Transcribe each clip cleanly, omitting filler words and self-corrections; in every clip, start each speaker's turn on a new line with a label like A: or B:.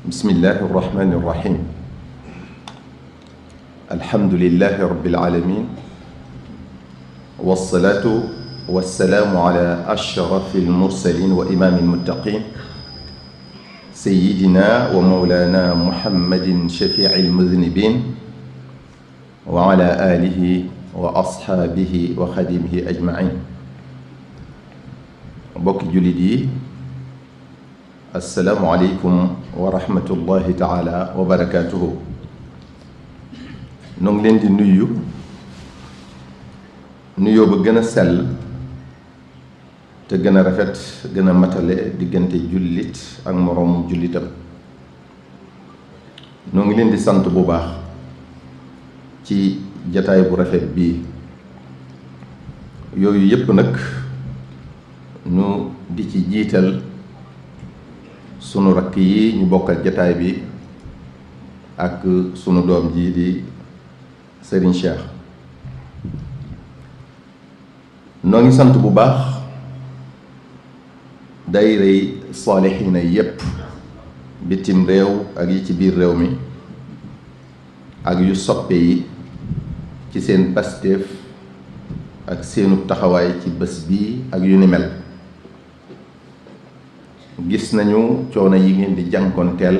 A: بسم الله الرحمن الرحيم الحمد لله رب العالمين والصلاة والسلام على أشرف المرسلين وإمام المتقين سيدنا ومولانا محمد شفيع المذنبين وعلى آله وأصحابه وخديمه أجمعين بوك جلدي السلام عليكم ورحمة الله تعالى وبركاته نون لين دي نيو با gëna sell te gëna rafet gëna matale diggante jullit ak moroom jullitam noo ngi leen di sant bu baax ci jataay bu rafet bii yooyu yépp nag nu di ci jiital sunu rakk yi ñu bokkal jataay bi ak sunu doom ji di Serigne Cheikh noo ngi sant bu baax daayirey saalixiina yépp bitim réew ak yi ci biir réew mi ak yu soppe yi ci seen pasteef ak seenu taxawaay ci bés bii ak yu ni mel gis nañu coono yi ngeen di jànkonteel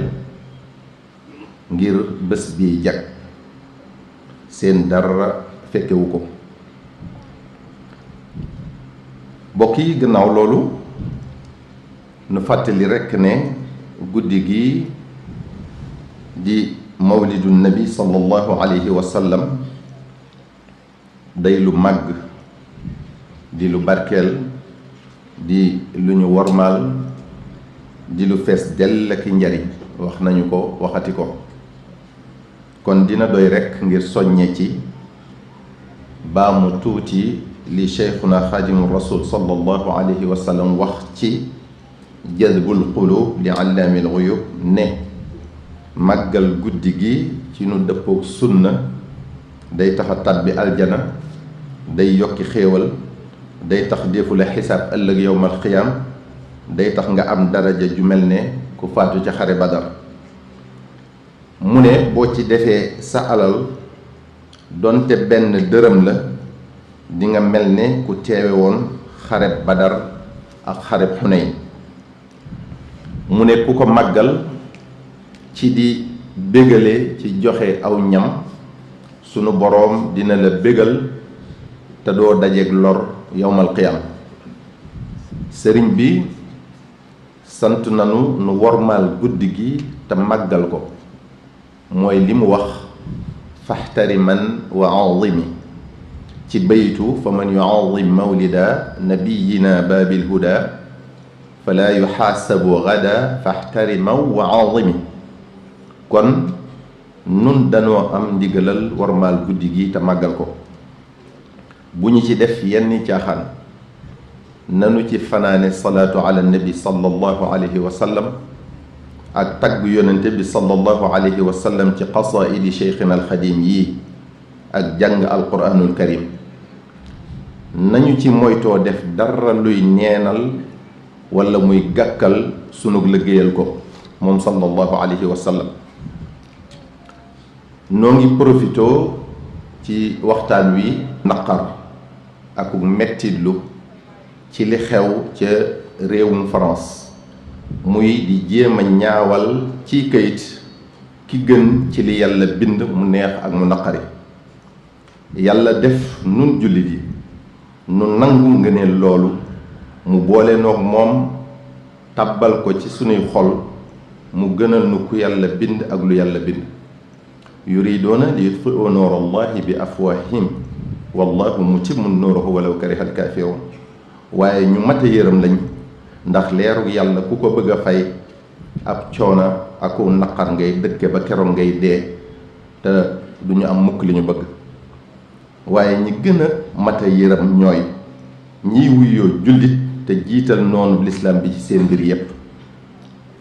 A: ngir bés bii jag seen dara fekkewu ko bokk yi gannaaw loolu nu fàttali rekk ne guddi gi di mawlidu nabi sallallahu alayhi wa sallam day lu màgg di lu barkeel di lu ñu wormaal di lu fees dell ak njariñ wax nañu ko waxati ko kon dina doy rekk ngir soññe ci baamu tuuti li cheikhuna xaadimu rasul sallallahu alayhi wa sallam wax ci jazbul qulub li allaamil ghuyub ne màggal guddi gi ci nu dëppook sunna day tax a tàbbi aljana day yokki xéewal day tax deefu la xisaab ëllëg yowmal xiyaam day tax nga am daraja ju mel ne ku faatu ca xare badar mu ne boo ci defee sa alal donte benn dërëm la di nga mel ne ku teewe woon xareb badar ak xareb xuneyn mu ne ku ko màggal ci di bégale ci joxe aw ñam sunu boroom dina la bégal te doo dajeeg lor yowmal qiyaam sëriñ bi sant nanu nu wormaal guddi gi te màggal ko mooy li mu wax faxtariman wa azimi ci baytu fa man yuazim mawlida nabiyina baabil huda fala yuxaasabu gada faxtarimaw wa azimi kon nun danoo am ndigalal wormaal guddi gi te màggal ko bu ñu ci def yenn caaxaan nanu ci fanaane salaatu ala nabi sallallahu alayhi wa sallam ak tagg yonente bi sallallahu alayhi wa sallam ci qasaidi cheikhina alxadim yi ak jàng alquranul karim nañu ci moytoo def dara luy neenal wala muy gàkkal sunug liggéeyal ko moom sallallahu alayhi wa sallam noo ngi profitoo ci waxtaan wi naqar ak mettitlu ci li xew ca réewum France muy di jéem a ñaawal ci kayit ki gën ci li yàlla bind mu neex ak mu naqari yàlla def nun jullit yi nu nangu ngëneel loolu mu boole noog moom tàbbal ko ci sunuy xol mu gënal nu ku yàlla bind ak lu yàlla bind yuriduuna li yutfi'u nuura allahi bi afwaahihim wallahu mutimmu nuurihi walaw kariha alkaafiruun waaye ñu mat a yërëm lañ ndax leeru yàlla ku ko bëgg a fay ab coona aku naqar ngay dëkke ba keroog ngay dee te du ñu am mukk li ñu bëgg waaye ñi gën a mat a yërëm ñooy ñiy wuyoo jullit te jiital noonu lislaam bi ci seen mbir yépp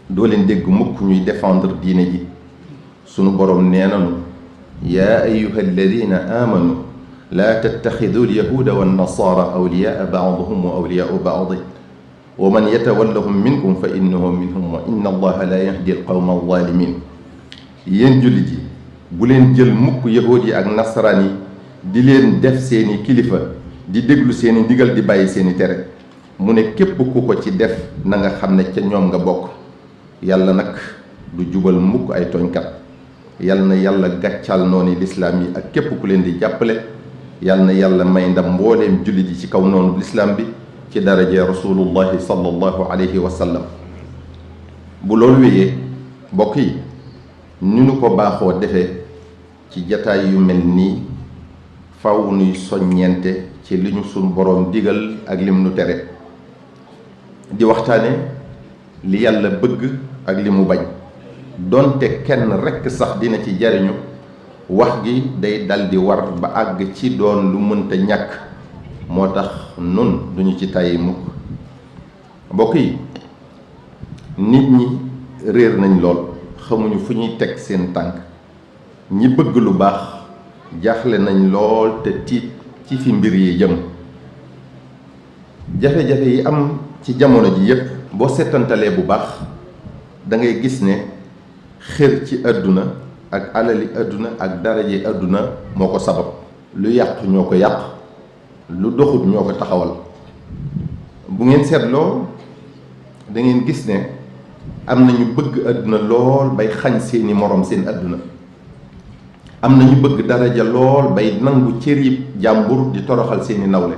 A: doo leen dégg mukk ñuy défendre diine ji sunu boroom nee nanu yaa ayyuha alladina amanu laa tattaxidu alyahuuda wannasaara awliyaa baaduhum wa awliyaau baadi wa man yatawallahum minkum fa innahu minhum wa inna allaha la yahdi alqawma alzalimin. yéen jullit yi bu leen jël mukk yahuud yi ak nasaraan yi di leen def seeni kilifa di déglu seeni ndigal di bàyyi seeni tere. mu ne képp ku ko ci def na nga xam ne ca ñoom nga bokk. yàlla nag du jubal mukk ay tooñkat. yal na yàlla gàccal noonu lislaam yi ak képp ku leen di jàppale. yal na yàlla may ndam mbooleem jullit yi ci kaw noonu lislaam bi ci daraje rasulullahi sallallahu alayhi wa sallam. bu loolu wéyee mbokk yi ni nu ko baaxoo defee ci jataay yu mel nii faw nuy soññeente ci li ñu suñ boroom digal ak lim nu tere, di waxtaane li yàlla bëgg ak li mu bañ. donte kenn rekk sax dina ci jariñu wax gi day daldi war ba àgg ci doon lu mënta ñàkk, moo tax nun duñu ci tàyyi mukk. mbokk yi nit ñi réer nañ lool, xamuñu fu ñuy teg seen tànk. ñi bëgg lu baax jaaxle nañ lool te tiit ci fi mbir yi jëm. jafe-jafe yi am ci jamono ji yépp boo seetantalee bu baax da ngay gis ne xër ci àdduna ak alali àdduna ak daraje àdduna moo ko sabab. lu yàq ñoo ko yàq, lu doxut ñoo ko taxawal. bu ngeen seetloo da ngeen gis ne am na ñu bëgg àdduna lool bay xañ seeni moroom seen àdduna. am na ñu bëgg daraja lool bay nangu cëri jàmbur di toroxal seeni nawle.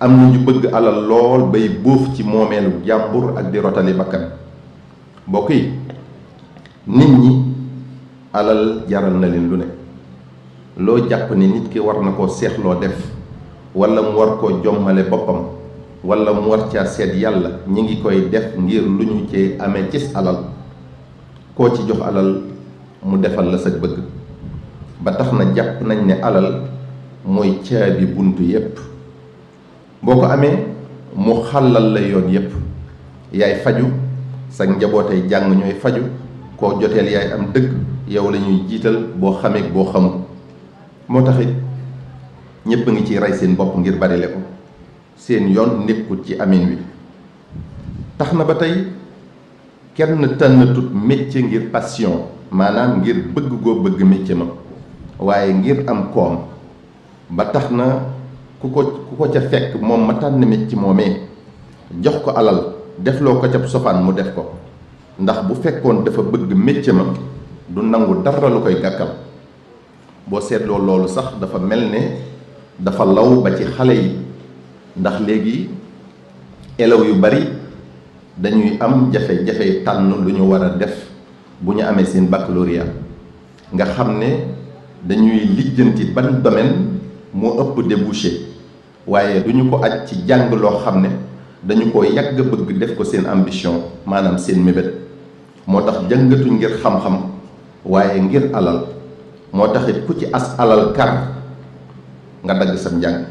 A: am na ñu bëgg alal lool bay bóof ci moomeelu jàmbur ak di rotali bakkan. mbokk yi nit ñi alal jaral na leen lu ne. loo jàpp ni nit ki war na koo seexloo def walla mu war koo jommale boppam walla mu war caa seet yàlla, ñi ngi koy def ngir lu ñu ci amee cis alal. koo ci jox alal mu defal la sa bëgg. ba tax na jàpp nañ ne alal mooy caabi buntu yépp. boo ko amee mu xàllal la yoon yépp. yaay faju, sa njabootay jàng ñooy faju, koo joteel yaay am dëgg, yow la ñuy jiital boo xamee boo xamul. moo taxit ñépp a ngi ci rey seen bopp ngir barile ko, seen yoon nekkul ci amin wi. tax na ba tey kenn tànnatut métier ngir passion, maanaam ngir bëgg goo bëgg métier ma, waaye ngir am koom. ba tax na ku ko ca fekk moom ma tànn métier moomee jox ko alal defloo ko ca sofaan mu def ko. ndax bu fekkoon dafa bëgg métier ma du nangu dara lu koy gàkkal. boo seetloo loolu sax dafa mel ne dafa law ba ci xale yi, ndax léegi élèves yu bari dañuy am jafe-jafe tànn lu ñu war a def bu ñu amee seen baccalauréat. nga xam ne dañuy lijjanti ban domaine moo ëpp débouché, waaye du ñu ko aj ci jàng loo xam ne dañu ko yàgg bëgg def ko seen ambition, maanaam seen mébét. moo tax jàngatuñ ngir xam-xam waaye ngir alal. moo taxit ku ci as alal kar nga dagg sam njàng.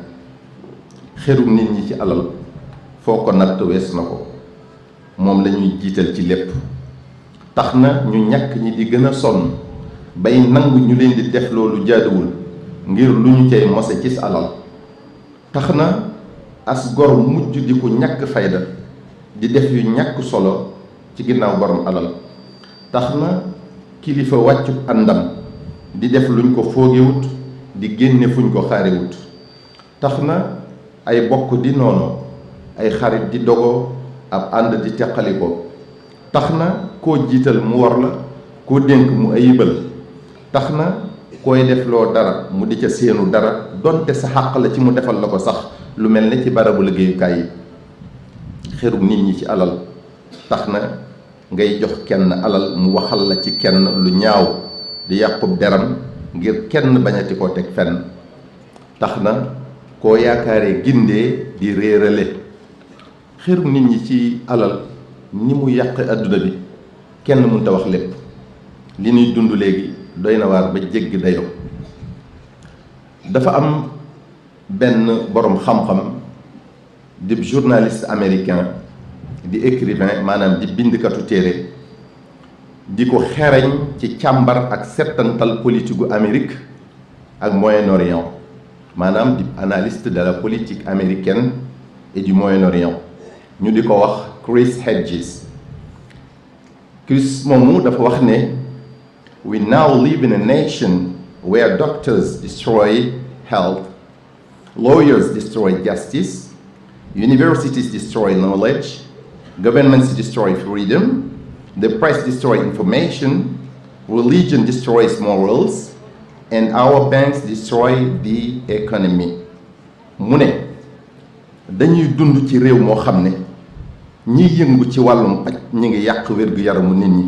A: xerum nit ñi ci alal foo ko natt wees na ko, moom lañuy jiital ci lépp. tax na ñu ñàkk ñi di gën a sonn bay nangu ñu leen di def loolu jaaduwul ngir lu ñu cay mose ci alal. tax na as gor mujj di ko ñàkk fayda di def yu ñàkk solo ci ginnaaw borom alal. tax na kilifa wàccu àndam di def luñ ko foogewut, di génne fuñ ko xaarewut. tax na ay bokk di noonu, ay xarit di dogoo, ab ànd di teqaliko. tax na koo jiital mu war la, koo dénk mu ayibal. tax na koy def loo dara mu di ca séenu dara, donte sa xàq la ci mu defal la ko sax, lu mel ne ci barabu liggéeyukaay yi. xerum nit ñi ci alal tax na ngay jox kenn alal mu waxal la ci kenn lu ñaaw, di yàqub deram ngir kenn bañati koo teg fenn. tax na koo yaakaaree gindee di réerale. xerum nit ñi ci alal ni mu yàq àdduna bi kenn mënta wax lépp. li ñuy dund léegi doy na waar ba jéggi dayoo. dafa am benn boroom xam-xam di journaliste américain, di écrivain, maanaam di bindkatu téere, di ko xereñ ci càmbar ak settantal politique gu Amérique ak Moyen-Orient, maanaam di analyste de la politique américaine et du Moyen-Orient. ñu di ko wax Chris Hedges. Chris moomu dafa wax ne we now live in a nation where doctors destroy health, lawyers destroy justice, universities destroy knowledge, governments destroy freedom, the press destroy information, religion destroys morals, and our banks destroy the economy. mu ne dañuy dund ci réew moo xam ne ñiy yëngu ci wàllum paj ñi ngi yàq wér-gu-yaramu nit ñi,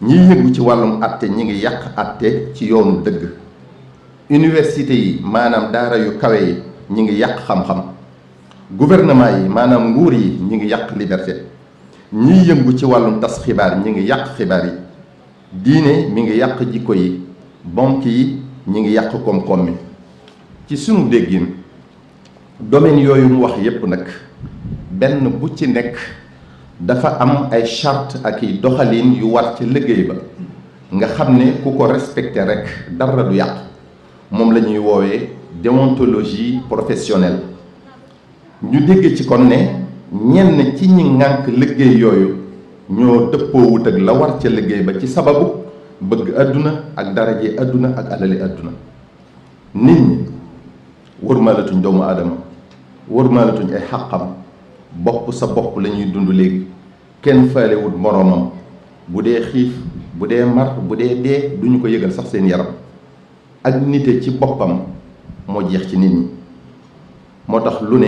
A: ñiy yëngu ci wàllum atte ñi ngi yàq atte ci yoonu dëgg, université yi maanaam daara yu kawe yi ñi ngi yàq xam-xam, gouvernement yi maanaam nguur yi ñi ngi yàq liberté, ñiy yëngu ci wàllum tas xibaar ñi ngi yàq xibaar yi, diine mi ngi yàq jikko yi, banque yi ñi ngi yàq koom-koom mi. ci sunu déggin domaine yooyu mu wax yépp nag benn bu ci nekk dafa am ay charte ak i doxalin yu war ci liggéey ba nga xam ne ku ko respecté rek dara du yàqu. moom la ñuy woowee déontologie professionnelle. ñu dégg ci kon ne ñenn ci ñi ŋànk liggéey yooyu ñoo dëppoowut ak la war ca liggéey ba ci sababu bëgg àdduna ak daraje àdduna ak alali àdduna. nit ñi wërmaalatuñ doomu aadama, wërmaalatuñ ay xàqam, bopp sa bopp la ñuy dund léegi. kenn faalewut moroomam, bu dee xiif bu dee mar bu dee dee duñu ko yëgal sax seen yaram. ak nite ci boppam moo jeex ci nit ñi, moo tax lu ne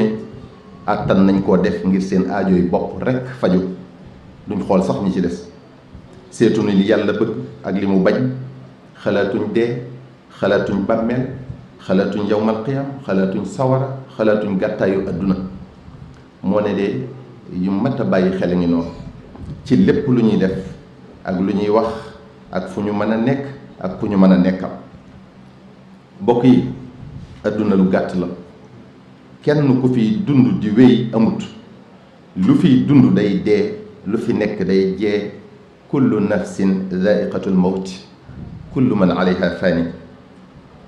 A: àttan nañ koo def ngir seen aajo yi bopp rekk faju, duñ xool sax ñi ci des. seetuñu li yàlla bëgg ak li mu bañ, xalaatuñ dee, xalaatuñ bàmmeel, xalaatuñ yawmal qiyaam, xalaatuñ sawara, xalaatuñ gàttaayu àdduna. moo ne de yu mat a bàyyi xel ngi noonu ci lépp lu ñuy def ak lu ñuy wax ak fu ñu mën a nekk ak fu ñu mën a nekkam. bokk yi àdduna lu gàtt la, kenn ku fi dund di wéy amut. lu fiy dund day dee, lu fi nekk day jee. kullu nafsin zaiqatul mawti, kullu man alayha fani.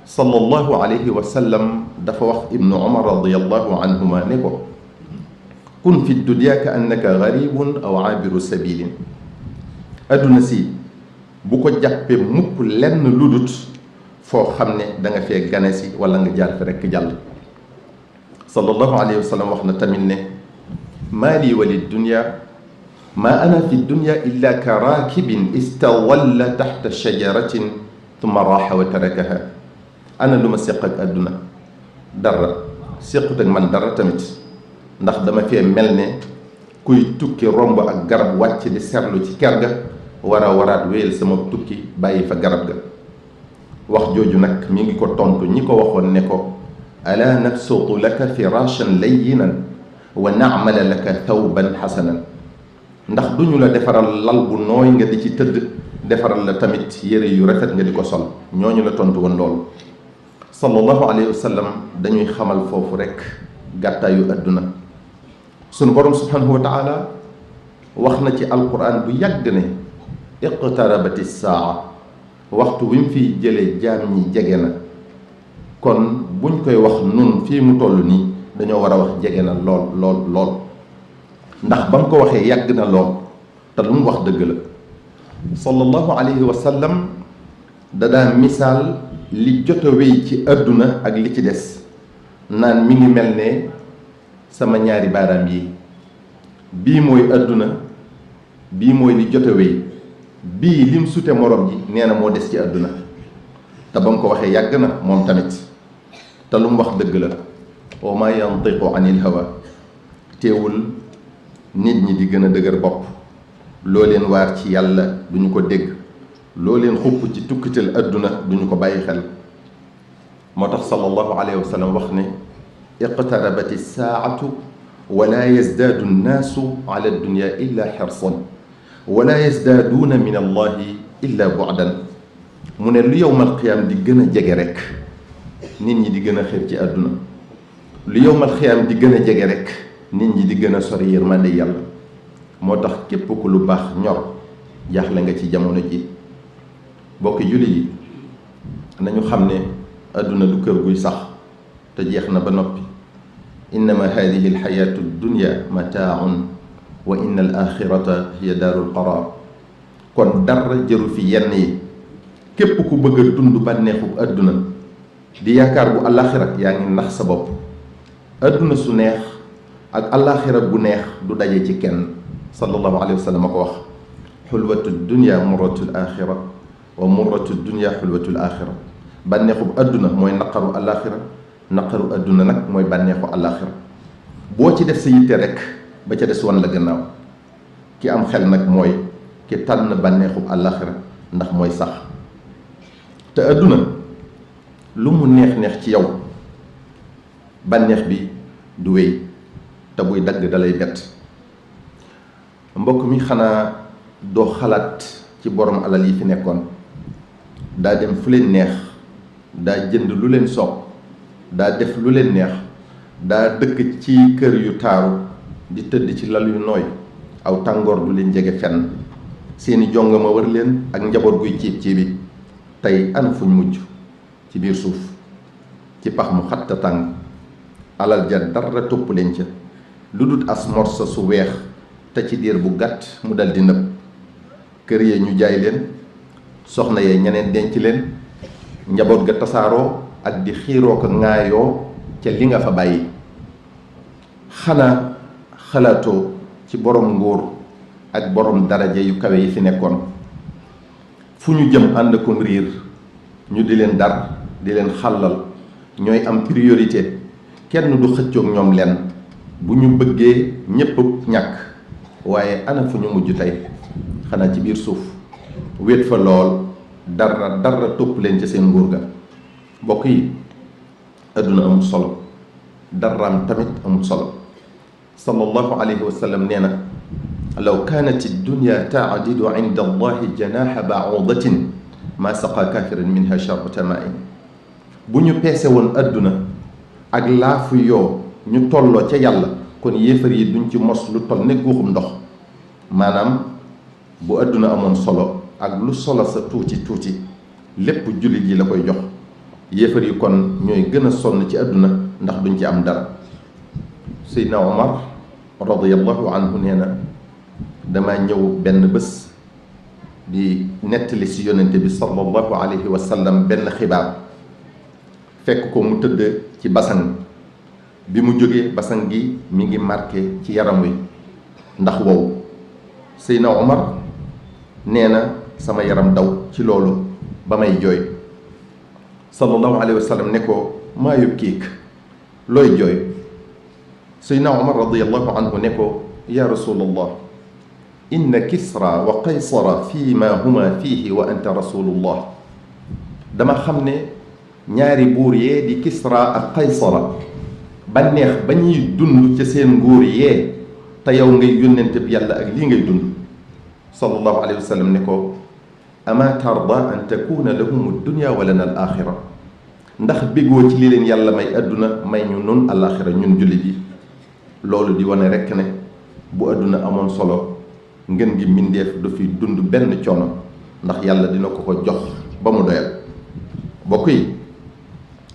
A: sallallahu alayhi wa sallam dafa wax ibnu umar radiyallahu anhuma ne ko kun fi dunya ka annaka garibun aw abiru sabilin. adduna si bu ko jàppee mukk lenn ludut foo xam ne da nga fee gane si wala nga jaar fi rekk jàll. sallallahu alayhi wa sallam wax na tamit ne maa lii wa liddunya maa ana fi dunya illa ka raakibin istawalla taxta shajaratin tumma raaxa wa tarakaha. ana lu ma séq ak àdduna dara, séqut ak man dara tamit, ndax dama fee mel ne kuy tukki romb ak garab wàcc di serlu ci ker ga waraat wéyal sama tukki bàyyi fa garab ga. wax jooju nag mi ngi ko tontu ñi ko waxoon ne ko alaa nabsutu laka firashan layyinan wa na'mala laka thawban hasanan. ndax duñu la defaral lal bu nooy nga di ci tëdd, defaral la tamit yére yu rafet nga di ko sol. ñooñu la tontu woon loolu. sallallahu alayhi wa sallam dañuy xamal foofu rekk gàttaayu àdduna. sunu borom subhanahu wa taala wax na ci alquran bu yàgg ne iqtarabati saa, waxtu wi mu fiy jëlee jaam ñi jege na. kon buñ koy wax nun fii mu toll nii dañoo war a wax jege na lool lool lool, ndax ba mu ko waxee yàgg na lool te lu mu wax dëgg la. sallallahu alayhi wa sallam da daan misaal li jot a wéy ci àdduna ak li ci des naan mi ngi mel ne sama ñaari baaraam yi, bii mooy àdduna, bii mooy li jot a wéy, bii lim sute morom ji nee na moo des ci àdduna. te ba mu ko waxee yàgg na moom tamit, te lu mu wax dëgg la. wa ma yantiqu anil hawa. teewul nit ñi di gën a dëgër bopp, loo leen waar ci yàlla duñu ko dégg, loo leen xupp ci tukkital àdduna duñu ko bàyyi xel. moo tax sallallahu alayhi wa sallam wax ne iqtarabati saatu wala yazdaadu nnaasu ala dunya illa xirsan wala yazdaaduna min allahi illa bu'dan. mu ne lu yowmal xiyaam di gën a jege rek nit ñi di gën a xër ci àdduna, lu yowmal xiyaam di gën a jege rek nit ñi di gën a sori yërmande yàlla. moo tax képp ku lu baax ñor jaaxle nga ci jamono ji. bokki jullit yi nañu xam ne àdduna du kër guy sax te jeex na ba noppi. innama hadihi alxayatu dunya mataaun wa inna al axirata hiya daarul qaraar. kon dara jëru fi yenn yi. képp ku bëgg a dund bànneexu àdduna di yaakaar bu àllaaxira yaa ngi nax sa bopp. àdduna su neex ak àllaaxira bu neex du daje ci kenn. sallallahu alayhi wa sallam a ko wax. xulwatu dunya murratul axira wa murratu dunya xulwatul axira. bànneexu àdduna mooy naqaru àllaaxira, naqaru àdduna nag mooy bànneexu àllaaxira. boo ci def sa yitte rek ba ca des wan la gannaaw. ki am xel nag mooy ki tànn bànneexu àllaaxira ndax mooy sax. te àdduna lu mu neex-neex ci yow bànneex bi du wéy te buy dagg dalay bett. mbokk mi xanaa doo xalaat ci borom alal yi fi nekkoon daa dem fu leen neex, daa jënd lu leen soob, daa def lu leen neex, daa dëkk ci kër yu taaru di tëdd ci lal yu nooy, aw tàngoor du leen jege fenn, seeni jongama wër leen ak njaboot guy ciib ciibi. tey ana fuñ mujj ci biir suuf ci pax mu xatta tàng. alal ja dara topp leen ca lu dut as morsa su weex te ci diir bu gàtt mu dal di nëb. kër yee ñu jaay leen, soxna yee ñeneen denc leen, njaboot ga tasaaroo ak di xiiroo ko ŋaayoo ca li nga fa bàyyi. xanaa xalaatoo ci borom nguur ak borom daraja yu kawe yi fi nekkoon fu ñu jëm ànd ko riir ñu di leen dar di leen xàllal, ñooy am priorité, kenn du xëccoog ñoom lenn. bu ñu bëggee ñépp ñàkk. waaye ana fu ñu mujj tey? xanaa ci biir suuf wéet fa lool, dara topp leen ca seen nguur ga. mbokk yi, adduna amul solo, daraam tamit amul solo. sallallahu alayhi wa sallam nee na law kaanat ad-dunya taadidu inda allahi janaha ba'udatin ma saqa kafiran minha sharbata ma'in. bu ñu peese woon adduna ak laafu yoo ñu tolloo ca yàlla, kon yéefar yi duñ ci mos lu toll ne guuxum ndox. maanaam bu adduna amoon solo ak lu solo sa tuuti tuuti lépp jullit yi la koy jox. yéefar yi kon ñooy gën a sonn ci adduna ndax duñ ci am dara. Seydina Omar radiyallahu anhu nee na dama ñëw benn bés di nettali si yonente bi sallallahu alayhi wa sallam benn xibaar, fekk ko mu tëdd ci basan. bi mu jógee basan gi mi ngi marqué ci yaram wi ndax wow. Seydina Omar nee na sama yaram daw ci loolu ba may jooy. sallallahu alayhi wa sallam ne ko maa yubkiik, looy jooy? Seydina Omar radiyallahu anhu ne ko yaa rasulallah, inna kisra wa qaysara fii ma huma fiihi wa anta rasulullah. dama xam ne ñaari buur yee di kisra ak qaysara bànneex ba ñuy dund ca seen nguur yee, te yow ngay yónnente bi yàlla ak lii ngay dund. sallallahu alayhi wa sallam ne ko ama tarda an takuna lahum dunya wa lana al axira. ndax bégoo ci li leen yàlla may adduna may ñu nun alaxira ñun jullit yi. loolu di wane rekk ne bu adduna amoon solo ngeen gi mbindeef du fi dund benn coono, ndax yàlla dina ko ko jox ba mu doyal. bokk yi,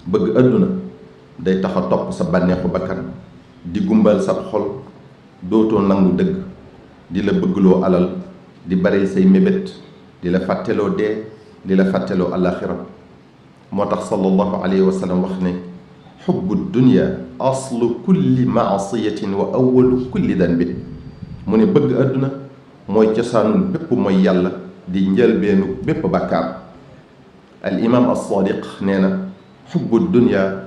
A: bëgg adduna day tax a topp sa bànneexu bakkan, di gumbal sa xol, dootoo nangu dëgg, di la bëggloo alal, di bare say mébét, di la fàtteloo dee, di la fàtteloo alaxira. moo tax sallallahu alayhi wa sallam wax ne xubbu dunya aslu kulli maasiyatin wa awalu kulli danbin. mu ne bëgg àdduna mooy cosaanul bépp mooy yàlla, di njëlbeenu bépp bàkkaar. al imam as-Sadiq nee na xubbu dunya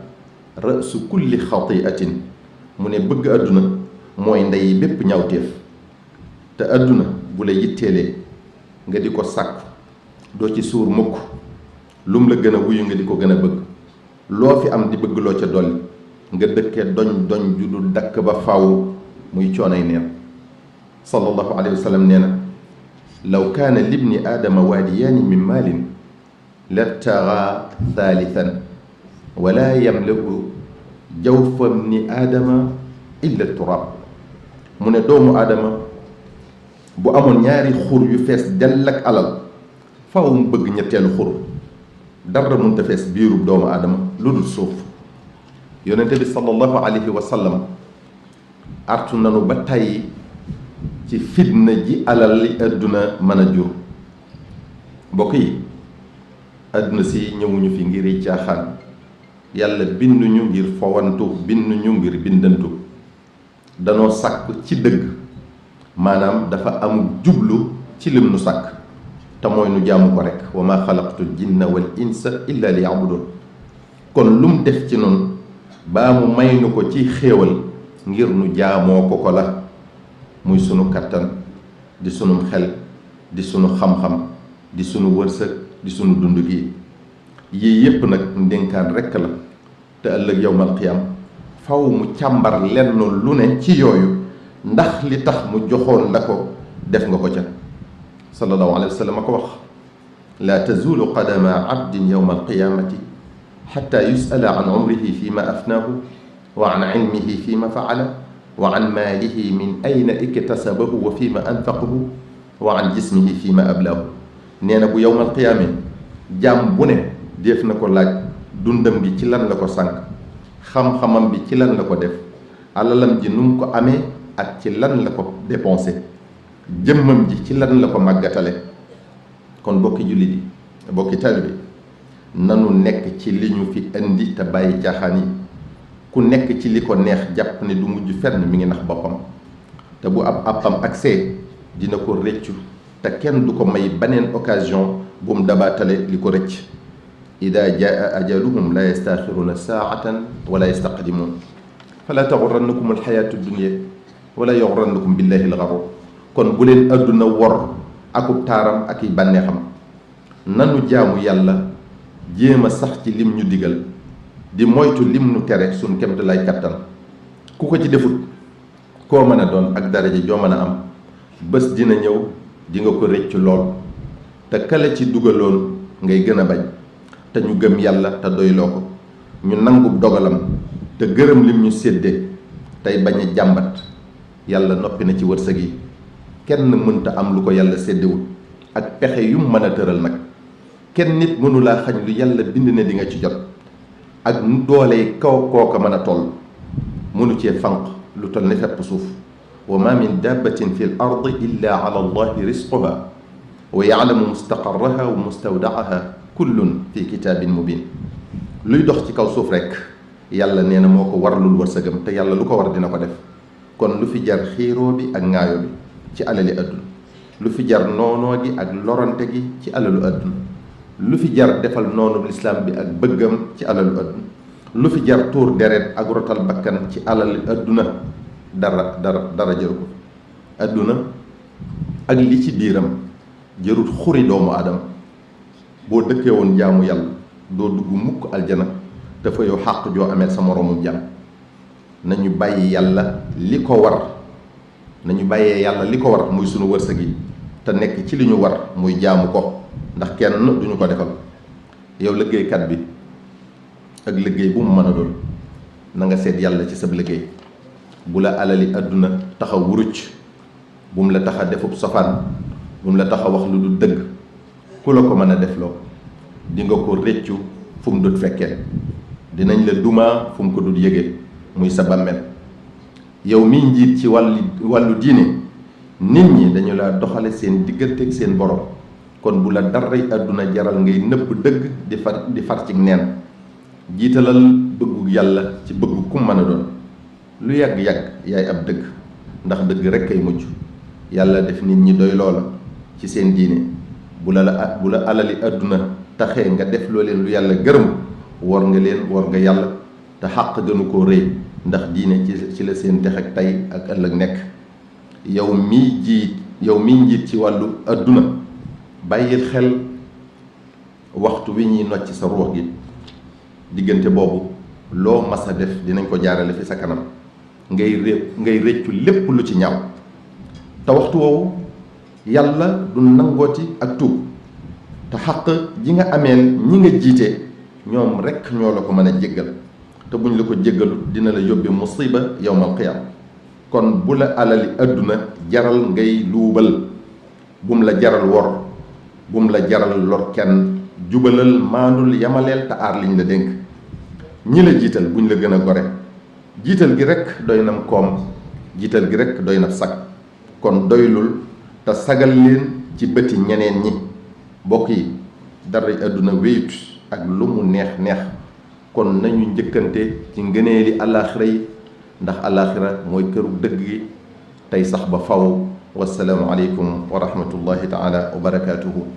A: ra'su kulli xatiatin. mu ne bëgg àdduna mooy ndey bépp ñawteef. te àdduna bu la yitteelee nga di ko sàkku doo ci suur mukk, lum la gën a wuyu nga di ko gën a bëgg. loo fi am di bëgg loo ca dolli, nga dëkkee doñ ju du dakk ba faw, muy coonay neen. sallallahu alayhi wa sallam nee na law kaana libni aadama waadiyaani min maalin labtagaa thalithan wala yamliku jawfa bni aadama illa turab. mu ne doomu aadama bu amoon ñaari xur yu fees dell ak alal, faw mu bëgg ñetteelu xur. dara mënta fees biirub doomu aadama lu dul suuf. yonente bi sallallahu alayhi wa sallam artu nanu ba tàyyi ci fitna ji alal li àdduna mën a jur. mbokk yi, àdduna si ñëwuñu fi ngir caaxaan. yàlla binduñu ngir fowantu, binduñu ngir bindantu. danoo sàkk ci dëgg, maanaam dafa am jublu ci lim nu sàkk te mooy nu jaamu ko rek. wa ma xalaqtul jinna wal insa illa li yabudun. kon lum def ci noonu baa mu may nu ko ci xéewal ngir nu jaamoo ko la, muy sunu kattan, di sunu xel, di sunu xam-xam, di sunu wërsëg, di sunu dund gi. yii yépp nag ndénkaan rekk la, te ëllëg yawmal qiyaam faw mu càmbar lenn lu ne ci yooyu ndax li tax mu joxoon la ko def nga ko ca. sallallahu alayhi wa sallam a ko wax: laa tazulu qadama abdin yawma alqiyamati xatta yusala an umrihi fi ma afnaahu wa an ilmihi fi ma faala wa an maalihi min ayna iktasabahu wa fi ma anfaqahu wa an jismihi fi ma ablaahu. nee na bu yawmal qiyaame jaam bu ne def na ko laaj dundam gi ci lan la ko sànq, xam-xamam bi ci lan la ko def, alalam ji nu mu ko amee ak ci lan la ko dépensé, jëmmam ji ci lan la ko màggatale. kon bokki jullit yi, bokki taalibe bi, nanu nekk ci li ñu fi indi te bàyyi caaxaan yi. ku nekk ci li ko neex jàpp ne du mujj fenn mi ngi nax boppam, te bu ab àppam agsee dina ko rëccu, te kenn du ko may beneen occasion bu mu dabaatale li ko rëcc. ida jaa ajaluhum la yastaxiruuna saatan wala yastaqdimuun fala taxurannakum alxayaatu dunia wala yaxurannakum billahi alxarur. kon bu leen àdduna wor akub taaram ak i bànneexam. nanu jaamu yàlla, jéem a sax ci lim ñu digal, di moytu lim nu tere suñ kemt lay kattan. ku ko ci defut, koo mën a doon ak daraja joo mën a am, bés dina ñëw di nga ko rëccu lool, te kale ci dugaloon ngay gën a bañ. te ñu gëm yàlla te doyloo ko, ñu nangu dogalam te gërëm lim ñu séddee, tey bañ a jàmbat. yàlla noppi na ci wërsëg yi, kenn mënta am lu ko yàlla séddewul, ak pexe yu mën a tëral nag. kenn nit mënu laa xañ lu yàlla bind ne di nga ci jot, ak nu doolee kaw kooka mën a toll. mënu cee fanq lu toll ne fepp suuf. wa ma min dabbatin fi l ardi illa ala allahi risquha wa yaalamu mustaqarraha wa mustawdaaha kullun fi kitaabin mubin. luy dox ci kaw suuf rek yàlla nee na moo ko warlul wërsëgam, te yàlla lu ko war dina ko def. kon lu fi jar xiiroo bi ak ŋaayoo bi ci alali àdduna, lu fi jar noonoo gi ak lorante gi ci alalu àdduna, lu fi jar defal noonu lislaam bi ak bëggam ci alalu àdduna, lu fi jar tuur deret ak rotal bakkan ci alali àdduna, dara jëru ko. àdduna ak li ci biiram jërut xuri doomu aadama. boo dëkkee woon jaamu yàlla doo dugg mukk aljana dafa yow xàq joo amee sa moroomu jaam. nañu bàyyi yàlla li ko war, nañu bàyyee yàlla li ko war muy sunu wërsëg yi, te nekk ci li ñu war muy jaamu ko, ndax kenn duñu ko defal. yow liggéeykat bi ak liggéey bu mu mën a doon, na nga seet yàlla ci sab liggéey. bu la alali àdduna tax a wuruc, bu mu la tax a defub sofaan, bu mu la tax a wax lu du dëgg. ku la ko mën a defloo di nga ko réccu fu mu dut fekkee, dinañ la dumaa fu mu ko dut yëgee, muy sa bàmmeel. yow miy njiit ci wàllu diine, nit ñi dañu la doxale seen diggante ak seen borom. kon bu la daray àdduna jaral ngay nëbb dëgg di far ci neen. jiitalal bëggu yàlla ci bëggu kum mën a doon. lu yàgg-yàgg yaay ab dëgg, ndax dëgg rekk ay mujj. yàlla def nit ñi doy loola ci seen diine. bu la alali àdduna taxee nga def loo leen lu yàlla gërëm, war nga leen, war nga yàlla, te xàq gënu koo rëy, ndax diine ci la seen tex ak tey ak ëllëg nekk. yow miy njiit ci wàllu àdduna, bàyyil xel waxtu wi ñuy nocc sa ruux gi. diggante boobu loo mas a def dinañ ko jaarale fi sa kanam, ngay réccu lépp lu ci ñaaw. te waxtu woowu yàlla du nangooti ak tuub, te xaq ji nga ameel ñi nga jiite ñoom rekk ñoo la ko mën a jéggal, te buñ la ko jéggalu dina la yóbbe musiba yawmal qiyaama. kon bu la alali àdduna jaral ngay luubal, bum la jaral wor, bum la jaral lor kenn. jubalal, maandul, yamaleel te aar liñ la dénk. ñi la jiital buñ la gën a gore. jiital gi rekk doy na koom, jiital gi rekk doy na sag, kon doylul te sagal leen ci bëti ñeneen ñi. mbokk yi dara àdduna wéyut ak lu mu neex neex, kon nañu njëkkante ci ngëneeli àllaaxira yi, ndax àllaaxira mooy këru dëgg gi tey sax ba faw. wassalaamu aleykum wa rahmatullahi taala wa barakaatuhu.